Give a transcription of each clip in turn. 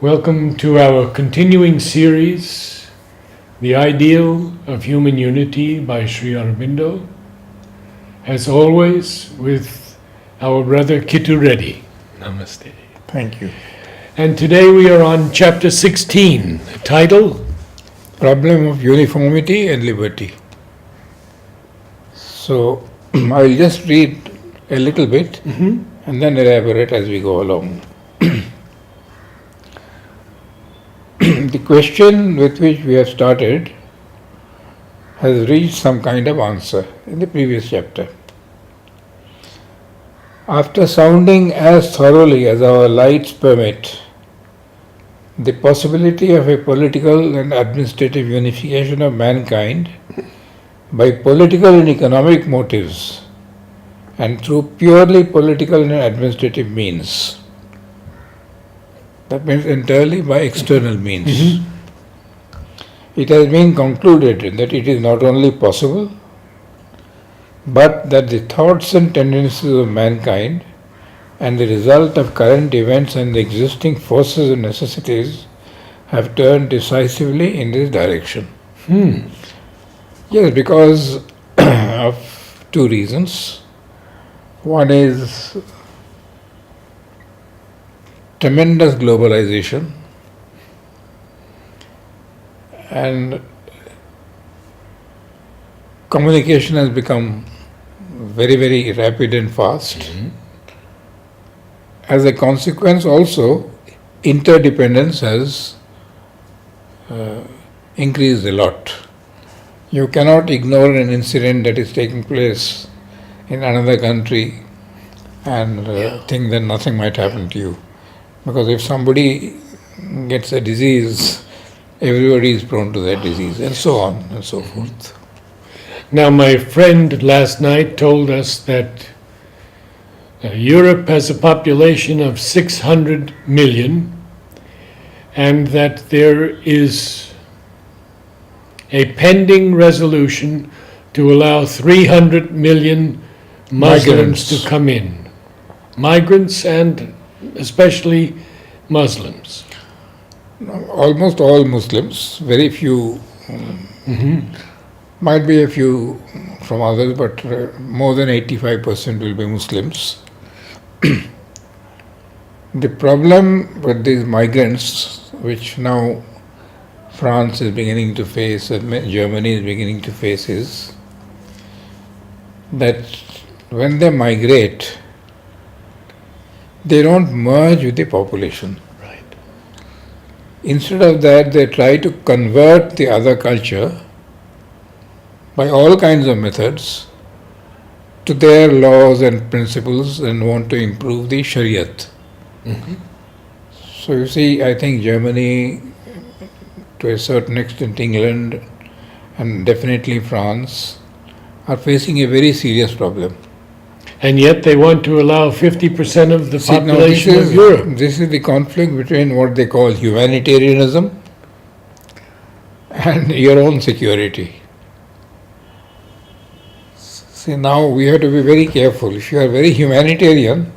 Welcome to our continuing series, The Ideal of Human Unity by Sri Aurobindo, as always with our brother Kittu Reddy. Namaste. Thank you. And today we are on chapter 16, title, Problem of Uniformity and Liberty. So, I will just read a little bit and then elaborate as we go along. The question with which we have started has reached some kind of answer in the previous chapter. After sounding as thoroughly as our lights permit the possibility of a political and administrative unification of mankind by political and economic motives and through purely political and administrative means, that means entirely by external means. It has been concluded that it is not only possible, but that the thoughts and tendencies of mankind and the result of current events and the existing forces and necessities have turned decisively in this direction. Yes, because of two reasons. One is tremendous globalization and communication has become very, very rapid and fast. As a consequence also, interdependence has increased a lot. You cannot ignore an incident that is taking place in another country and think that nothing might happen to you. Because if somebody gets a disease, everybody is prone to that disease, and so on and so forth. Now my friend last night told us that Europe has a population of 600 million and that there is a pending resolution to allow 300 million Muslims to come in. Migrants and especially Muslims. Almost all Muslims, very few, might be a few from others, but more than 85% will be Muslims. The problem with these migrants, which now France is beginning to face and Germany is beginning to face, is that when they migrate, they don't merge with the population. Right. Instead of that, they try to convert the other culture by all kinds of methods to their laws and principles and want to improve the Shariat. So you see, I think Germany, to a certain extent England, and definitely France, are facing a very serious problem. And yet they want to allow 50% of the population of Europe. This is the conflict between what they call humanitarianism and your own security. See, now we have to be very careful. If you are very humanitarian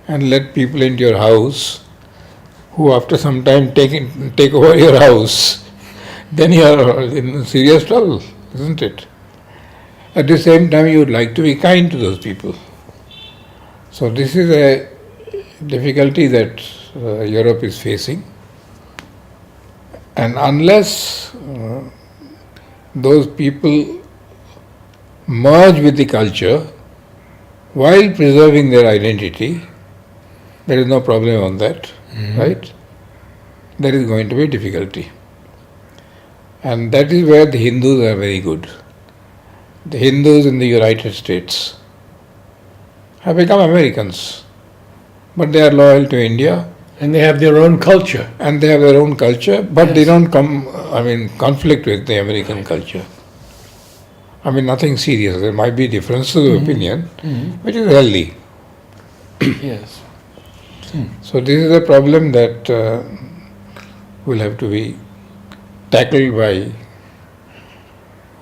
and let people into your house who after some time take over your house, then you are in serious trouble, isn't it? At the same time, you would like to be kind to those people. So this is a difficulty that Europe is facing. And unless those people merge with the culture while preserving their identity, there is no problem on that, right? There is going to be difficulty. And that is where the Hindus are very good. The Hindus in the United States have become Americans, but they are loyal to India. And they have their own culture. And they have their own culture, but they don't conflict with the American culture. Nothing serious. There might be differences of opinion, which is healthy. Yes. So this is a problem that will have to be tackled by...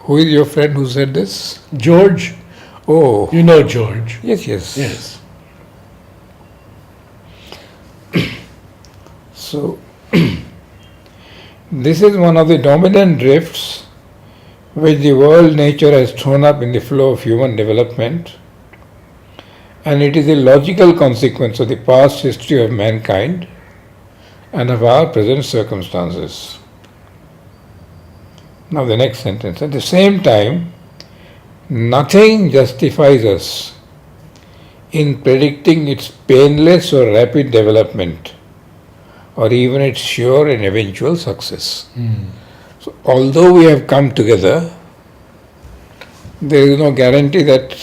Who is your friend who said this? George. Oh. You know George. Yes, yes. Yes. So This is one of the dominant drifts which the world nature has thrown up in the flow of human development, and it is a logical consequence of the past history of mankind and of our present circumstances. Now the next sentence. At the same time, nothing justifies us in predicting its painless or rapid development, or even its sure and eventual success. So, although we have come together, there is no guarantee that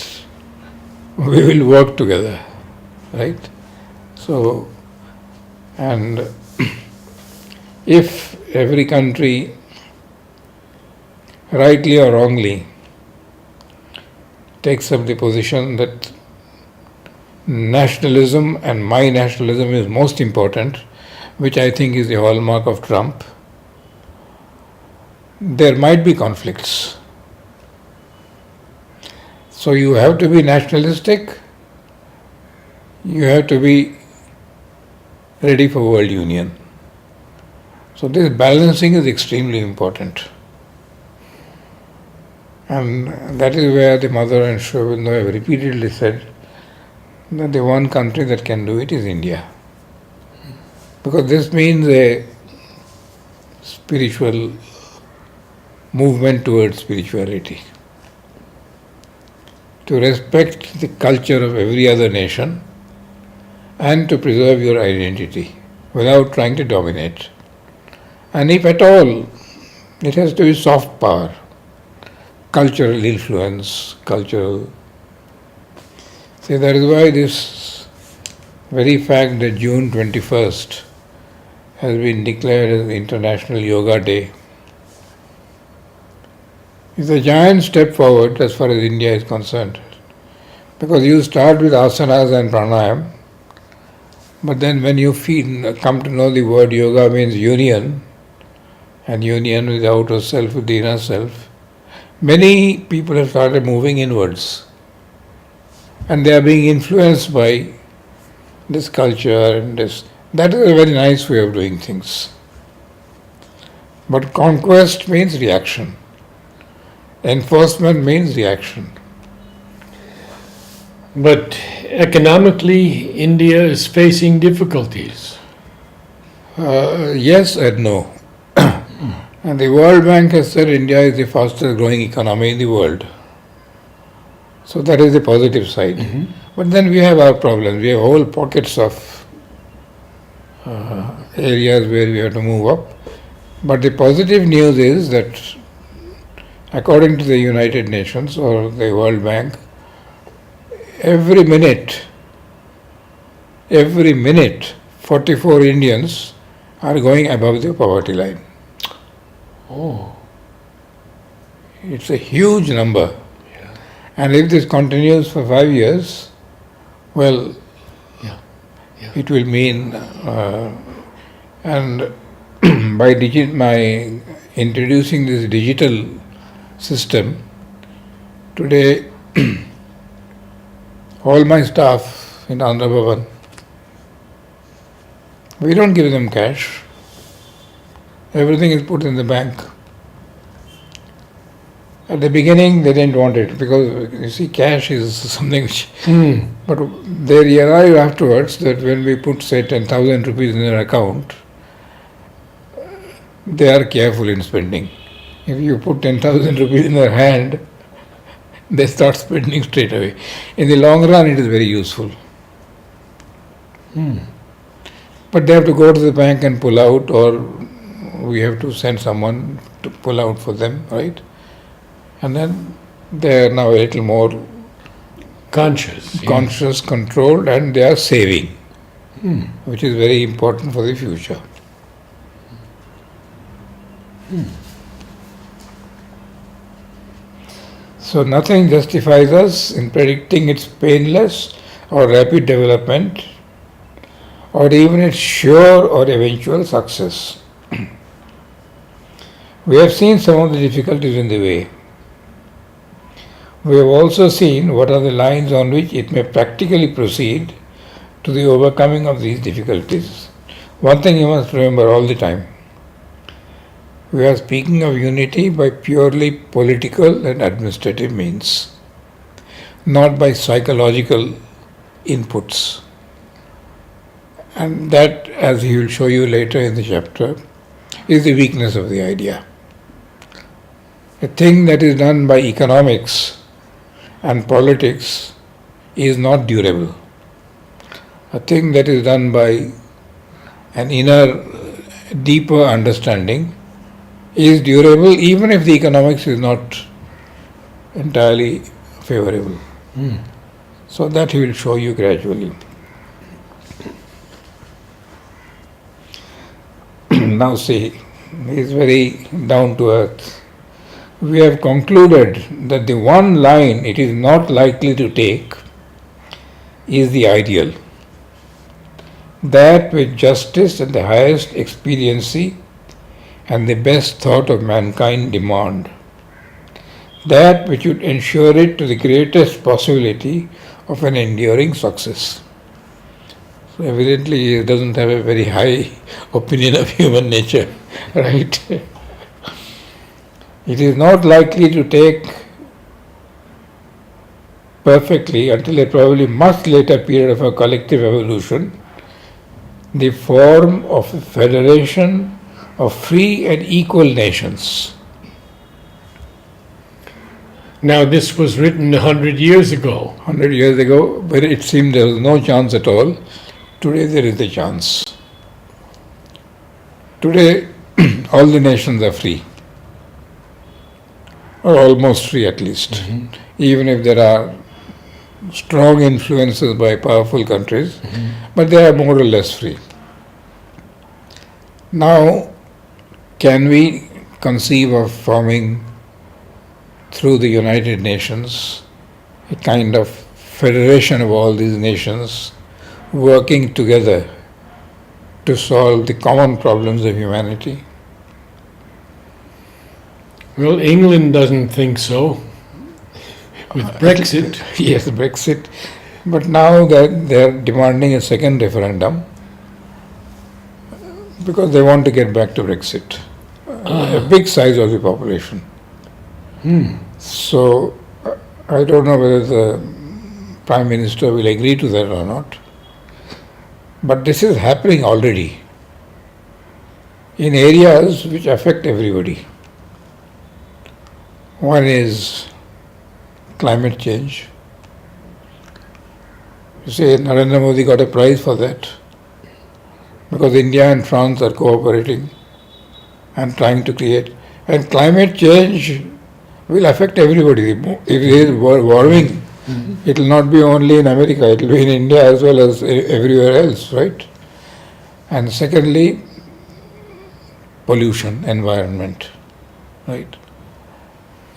we will work together, right? So, and if every country, rightly or wrongly, takes up the position that nationalism and my nationalism is most important, which I think is the hallmark of Trump, there might be conflicts. So you have to be nationalistic, you have to be ready for world union. So this balancing is extremely important. And that is where the mother and Sri Aurobindo have repeatedly said that the one country that can do it is India. Because this means a spiritual movement towards spirituality. To respect the culture of every other nation and to preserve your identity without trying to dominate. And if at all, it has to be soft power, cultural influence, cultural. See, that is why this very fact that June 21st has been declared as International Yoga Day is a giant step forward as far as India is concerned. Because you start with asanas and pranayam, but then when you come to know the word yoga means union, and union with the outer self, with the inner self, many people have started moving inwards. And they are being influenced by this culture and this. That is a very nice way of doing things. But conquest means reaction. Enforcement means reaction. But economically, India is facing difficulties. Yes and no. And the World Bank has said India is the fastest growing economy in the world. So that is the positive side. But then we have our problems. We have whole pockets of areas where we have to move up. But the positive news is that according to the United Nations or the World Bank, every minute, 44 Indians are going above the poverty line. Oh. It's a huge number. Yeah. And if this continues for 5 years, well, it will mean, and by introducing this digital system, today all my staff in Andhra Bhavan, we don't give them cash. Everything is put in the bank. At the beginning, they didn't want it because, you see, cash is something which. But they realized afterwards that when we put, say, 10,000 rupees in their account, they are careful in spending. If you put 10,000 rupees in their hand, they start spending straight away. In the long run, it is very useful. But they have to go to the bank and pull out, or we have to send someone to pull out for them, right? And then they are now a little more conscious, controlled, and they are saving, which is very important for the future. So nothing justifies us in predicting its painless or rapid development, or even its sure or eventual success. We have seen some of the difficulties in the way. We have also seen what are the lines on which it may practically proceed to the overcoming of these difficulties, One thing you must remember all the time. We are speaking of unity by purely political and administrative means, not by psychological inputs. And that, as he will show you later in the chapter, is the weakness of the idea. A thing that is done by economics and politics is not durable. A thing that is done by an inner, deeper understanding is durable even if the economics is not entirely favorable. So that he will show you gradually. Now see, he is very down to earth. We have concluded that the one line it is not likely to take is the ideal. That which justice and the highest expediency and the best thought of mankind demand. That which would ensure it to the greatest possibility of an enduring success. So evidently he doesn't have a very high opinion of human nature, right? It is not likely to take perfectly until a probably much later period of a collective evolution the form of a federation of free and equal nations. Now, this was written 100 years ago. 100 years ago, but it seemed there was no chance at all. Today there is a chance. Today, all the nations are free, or almost free at least, even if there are strong influences by powerful countries, but they are more or less free. Now, can we conceive of forming through the United Nations a kind of federation of all these nations working together to solve the common problems of humanity? Well, England doesn't think so. With Brexit. Yes, Brexit. But now they're demanding a second referendum because they want to get back to Brexit. A big size of the population. So I don't know whether the Prime Minister will agree to that or not. But this is happening already in areas which affect everybody. One is climate change. You say Narendra Modi got a prize for that because India and France are cooperating and trying to create. And climate change will affect everybody. If there is warming, it will not be only in America, it will be in India as well as everywhere else, right? And secondly, pollution, environment, right?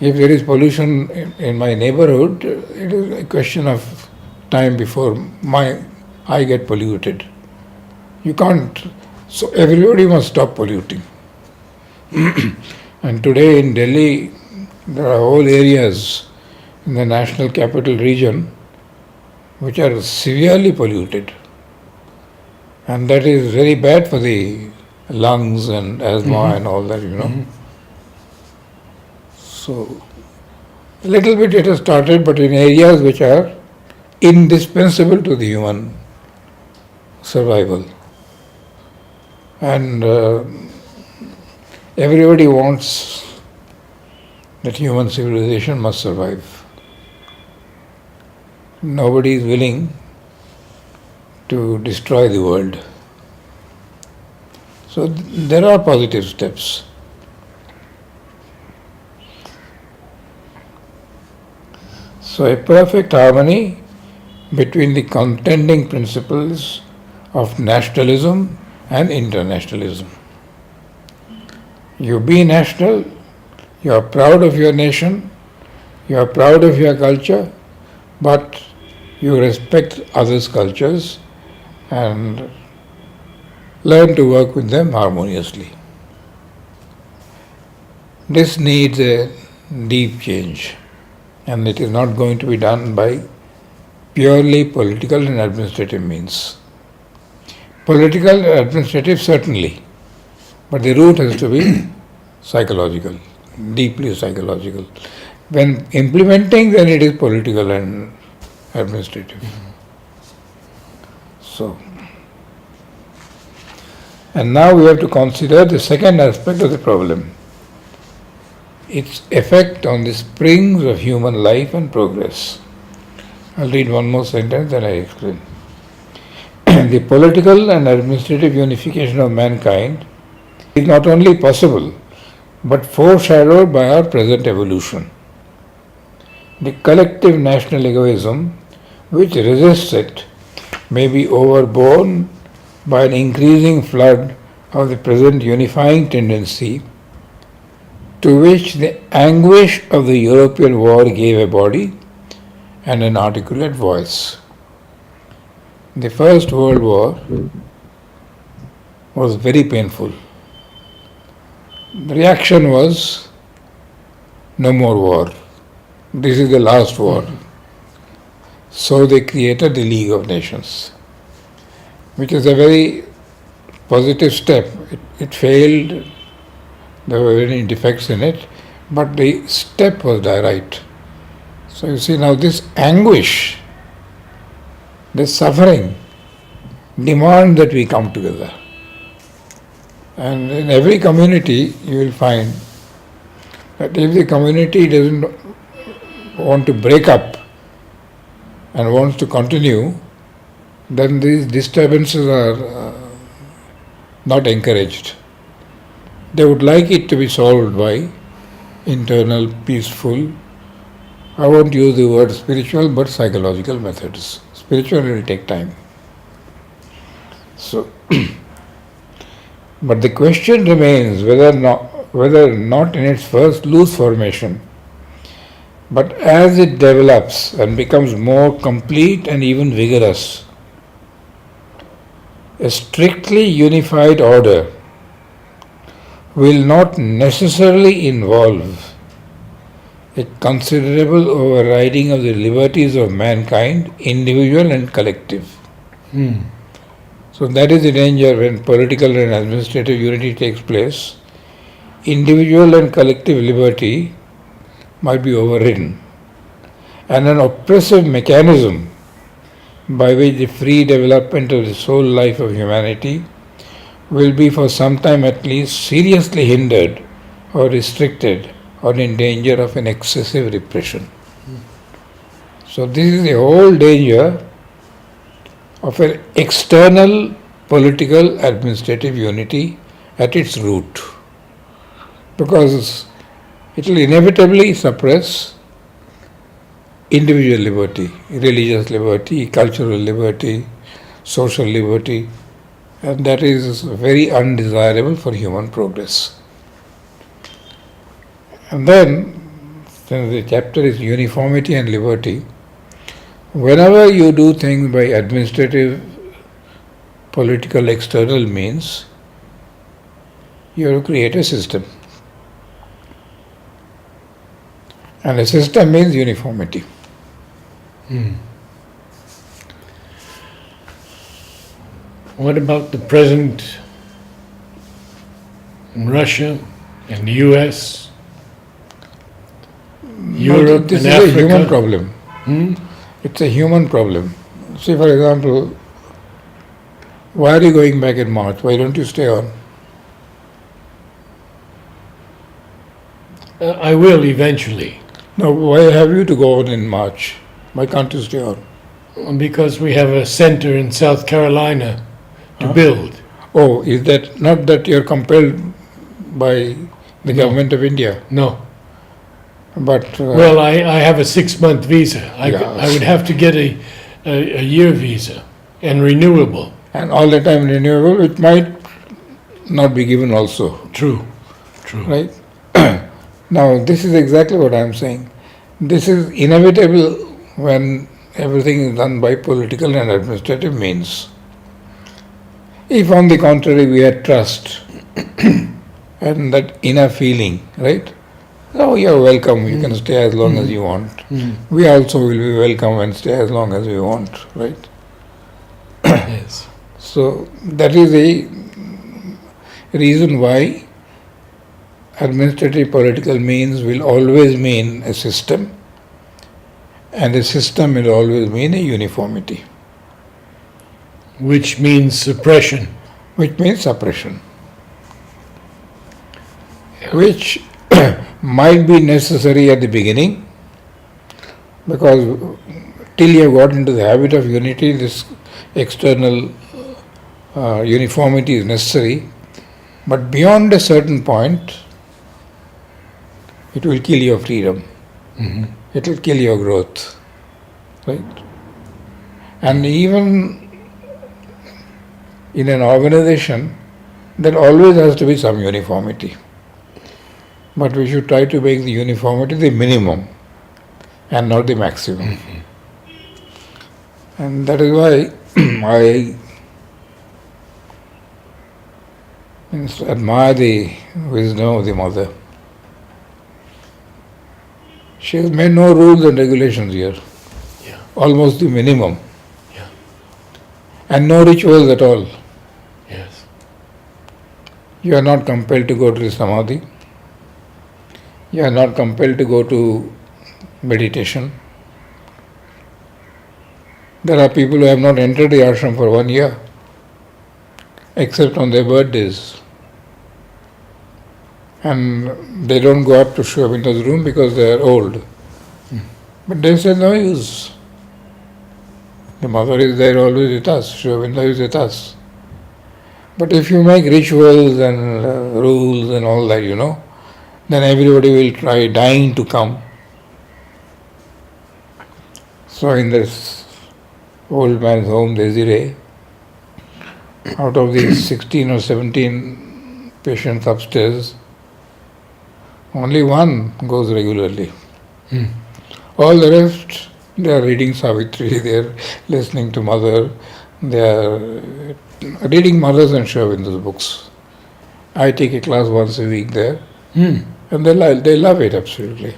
If there is pollution in my neighborhood, it is a question of time before I get polluted. You can't, so everybody must stop polluting. And today in Delhi, there are whole areas in the national capital region which are severely polluted. And that is very bad for the lungs and asthma and all that, you know. So, a little bit it has started, but in areas which are indispensable to the human survival. And everybody wants that human civilization must survive. Nobody is willing to destroy the world. So there are positive steps. So a perfect harmony between the contending principles of nationalism and internationalism. You be national, you are proud of your nation, you are proud of your culture, but you respect others' cultures and learn to work with them harmoniously. This needs a deep change, and it is not going to be done by purely political and administrative means. Political, administrative, certainly. But the root has to be psychological, deeply psychological. When implementing, then it is political and administrative. So, and now we have to consider the second aspect of the problem, its effect on the springs of human life and progress. I'll read one more sentence and I explain. The political and administrative unification of mankind is not only possible, but foreshadowed by our present evolution. The collective national egoism which resists it may be overborne by an increasing flood of the present unifying tendency to which the anguish of the European war gave a body and an articulate voice. The First World War was very painful. The reaction was, no more war. This is the last war. So they created the League of Nations, which is a very positive step. It failed, there were many defects in it, but the step was right. So you see now this anguish, this suffering demand that we come together. And in every community you will find that if the community doesn't want to break up and wants to continue, then these disturbances are not encouraged. They would like it to be solved by internal, peaceful, I won't use the word spiritual, but psychological methods. Spiritual will take time. So, but the question remains whether not in its first loose formation, but as it develops and becomes more complete and even vigorous, a strictly unified order will not necessarily involve a considerable overriding of the liberties of mankind, individual and collective. So that is the danger when political and administrative unity takes place. Individual and collective liberty might be overridden, and an oppressive mechanism by which the free development of the soul life of humanity will be for some time at least seriously hindered or restricted or in danger of an excessive repression. So this is the whole danger of an external political administrative unity at its root, because it will inevitably suppress individual liberty, religious liberty, cultural liberty, social liberty, and that is very undesirable for human progress. And then, since the chapter is uniformity and liberty, whenever you do things by administrative, political, external means, you have to create a system. And a system means uniformity. What about the present in Russia and the US, Europe This and is Africa? a human problem. It's a human problem. See, for example, why are you going back in March? Why don't you stay on? I will eventually, No, why have you to go on in March? Why can't you stay on? because we have a center in South Carolina to build. Oh, is that not that you're compelled by the government of India? No. But Well, I have a 6-month visa. Yeah. I would have to get a year visa and renewable. and all the time renewable, it might not be given also, True. right? Now, this is exactly what I'm saying. This is inevitable when everything is done by political and administrative means. If on the contrary we had trust and that inner feeling, right? Oh, you're welcome, you can stay as long as you want. We also will be welcome and stay as long as we want, right? Yes. So that is the reason why administrative political means will always mean a system, and a system will always mean a uniformity, Which means suppression. which means suppression, which might be necessary at the beginning, because till you have got into the habit of unity, this external uniformity is necessary, but beyond a certain point, it will kill your freedom. It will kill your growth, right? And even in an organization, there always has to be some uniformity. But we should try to make the uniformity the minimum and not the maximum. And that is why I admire the wisdom of the mother. She has made no rules and regulations here, Yeah. almost the minimum, Yeah. and no rituals at all. Yes. You are not compelled to go to the samadhi. You are not compelled to go to meditation. There are people who have not entered the ashram for 1 year, except on their birthdays. And they don't go up to Sri Aurobindo's room because they are old. But they say no use. The mother is there always with us, Sri Aurobindo is with us. But if you make rituals and rules and all that, then everybody will try dying to come. So in this old man's home, Desiree, out of these 16 or 17 patients upstairs, only one goes regularly. All the rest, they are reading Savitri, they are listening to Mother, they are reading Mother's and Sri Aurobindo's books. I take a class once a week there, and they love it absolutely.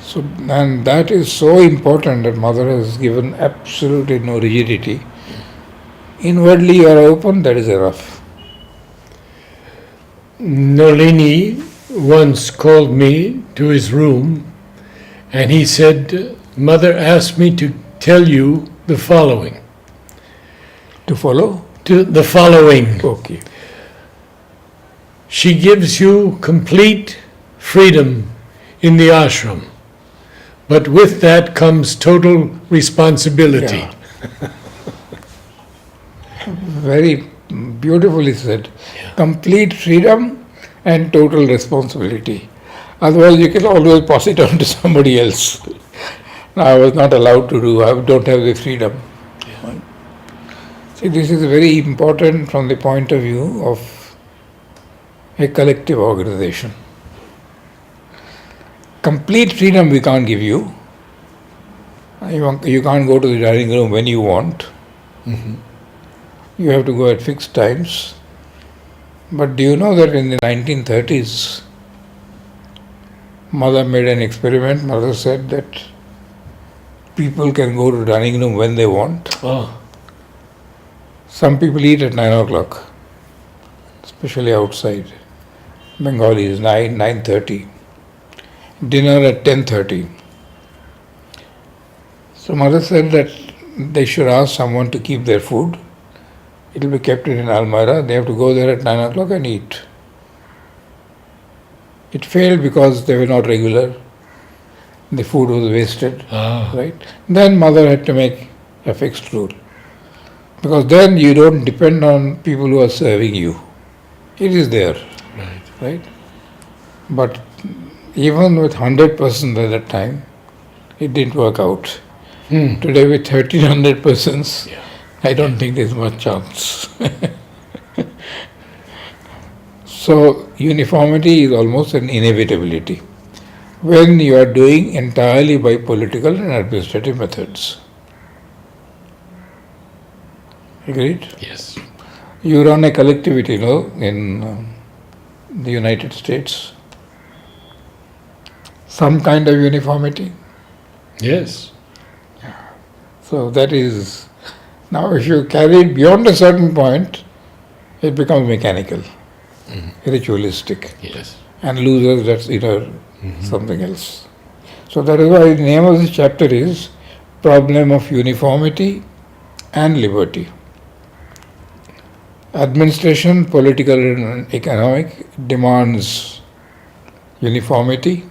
So, and that is so important that Mother has given absolutely no rigidity. Inwardly you are open, that is enough. Nolini once called me to his room and he said, Mother asked me to tell you the following. To follow? The following. Okay. She gives you complete freedom in the ashram, but with that comes total responsibility. Yeah. Very beautifully said. Yeah. Complete freedom and total responsibility. Otherwise, you can always pass it on to somebody else. Now, I was not allowed to do, I don't have the freedom. Yeah. See, this is very important from the point of view of a collective organization. Complete freedom we can't give you. You can't go to the dining room when you want. You have to go at fixed times. But do you know that in the 1930s, Mother made an experiment. Mother said that people can go to dining room when they want. Oh. Some people eat at 9 o'clock, especially outside. Bengalis, 9:30. Dinner at 10:30. So Mother said that they should ask someone to keep their food. It will be kept in an almirah. They have to go there at 9 o'clock and eat. It failed because they were not regular. The food was wasted. Ah. Right? Then Mother had to make a fixed rule. Because then you don't depend on people who are serving you. It is there. Right. Right? But even with 100 persons at that time, it didn't work out. Today with 1300 persons, Yeah. I don't think there's much chance. So uniformity is almost an inevitability when you are doing entirely by political and administrative methods. Agreed? Yes. You run a collectivity, in the United States. Some kind of uniformity. Yes. So that is Now, if you carry it beyond a certain point, it becomes mechanical, ritualistic, Yes. and loses that inner something else. So that is why the name of this chapter is Problem of Uniformity and Liberty. Administration, political and economic, demands uniformity,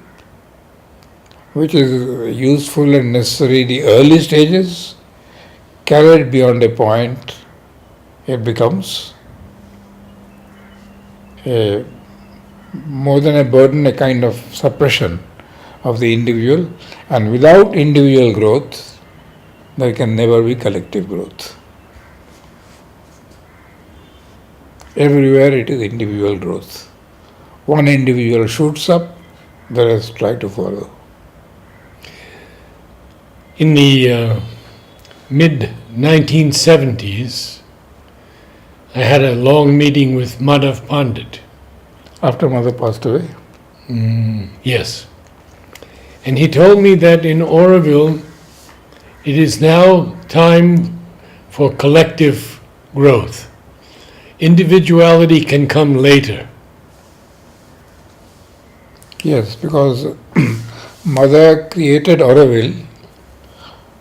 which is useful and necessary in the early stages. Carried beyond a point, it becomes more than a burden, a kind of suppression of the individual, and without individual growth, there can never be collective growth. Everywhere it is individual growth. One individual shoots up, the rest try to follow. In the mid 1970s, I had a long meeting with Madhav Pandit. After mother passed away, Yes. And he told me that in Oroville, it is now time for collective growth. Individuality can come later. yes, because mother created Oroville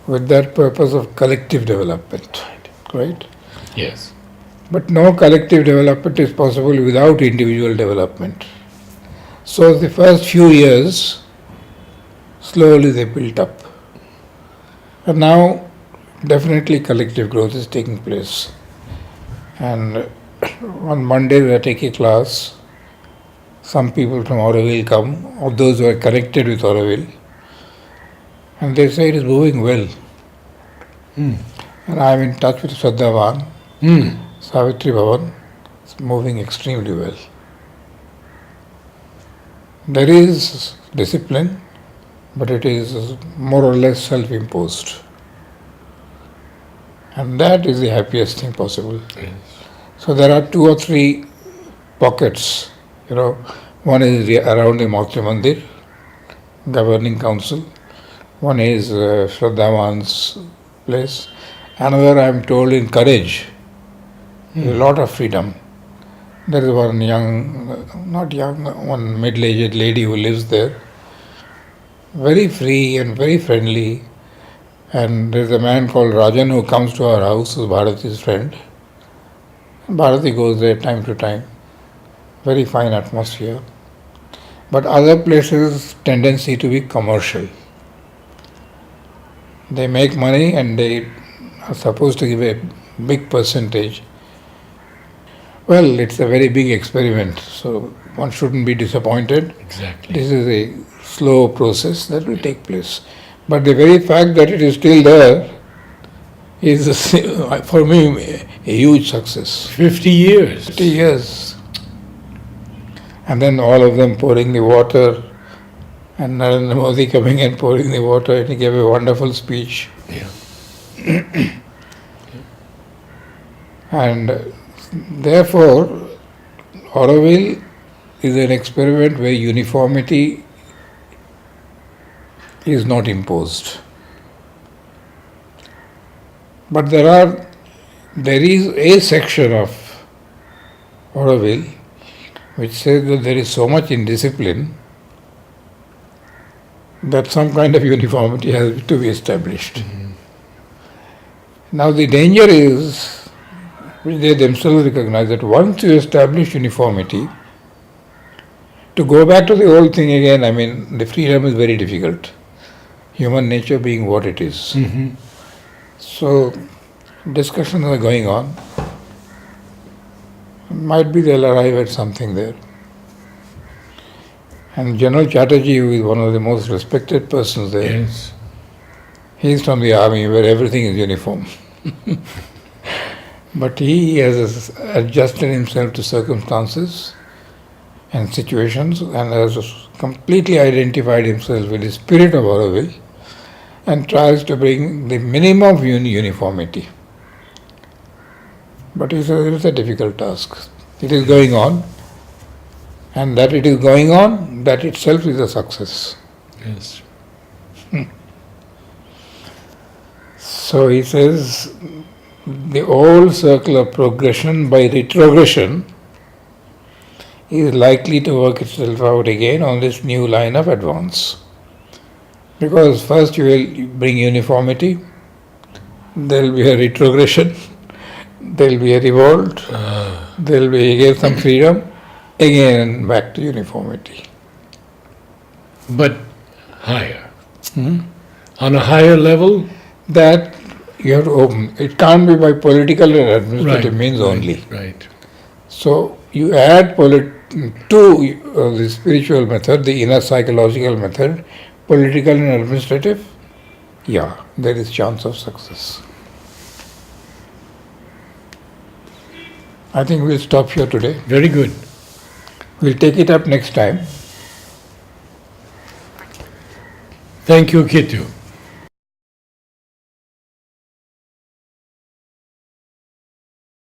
with that purpose of collective development, right? Yes. But no collective development is possible without individual development. So the first few years, slowly they built up. And now, definitely collective growth is taking place. And on Monday, we are taking class. Some people from Oroville come, or those who are connected with Oroville, and they say it is moving well. And I am in touch with Shraddhavan, Savitri Bhavan. It's moving extremely well. There is discipline, but it is more or less self-imposed. And that is the happiest thing possible. Yes. So there are 2 or 3 pockets, One is around the Mokya Mandir, governing council. One is Shraddhavan's place. Another, I am told, in Courage. A lot of freedom. There is one one middle-aged lady who lives there. Very free and very friendly. And there is a man called Rajan who comes to our house, who is Bharati's friend. Bharati goes there time to time. Very fine atmosphere. But other places, tendency to be commercial. They make money and they are supposed to give a big percentage. Well, it's a very big experiment, so one shouldn't be disappointed. Exactly. This is a slow process that will take place. But the very fact that it is still there is, for me, a huge success. 50 years. 50 years. And then all of them pouring the water, and Narendra Modi coming and pouring the water, and he gave a wonderful speech. Yeah. And therefore, Oroville is an experiment where uniformity is not imposed. But there is a section of Oroville which says that there is so much indiscipline that some kind of uniformity has to be established. Now the danger is, which they themselves recognize, that once you establish uniformity, to go back to the old thing again, the freedom is very difficult. Human nature being what it is. So discussions are going on. Might be they'll arrive at something there. And General Chatterjee, who is one of the most respected persons there, Yes. he is from the army where everything is uniform. But he has adjusted himself to circumstances and situations and has completely identified himself with the spirit of Oroville and tries to bring the minimum of uniformity. But it is a difficult task. It is going on, and that it is going on, that itself is a success. Yes. So he says, the old circle of progression by retrogression is likely to work itself out again on this new line of advance. Because first you will bring uniformity, there will be a retrogression, there will be a revolt, there will be again some freedom, again back to uniformity. But higher. On a higher level? That you have to open. It can't be by political and administrative means only. Right. So you add to the spiritual method, the inner psychological method, political and administrative, there is chance of success. I think we'll stop here today. Very good. We'll take it up next time. Thank you, Kittu.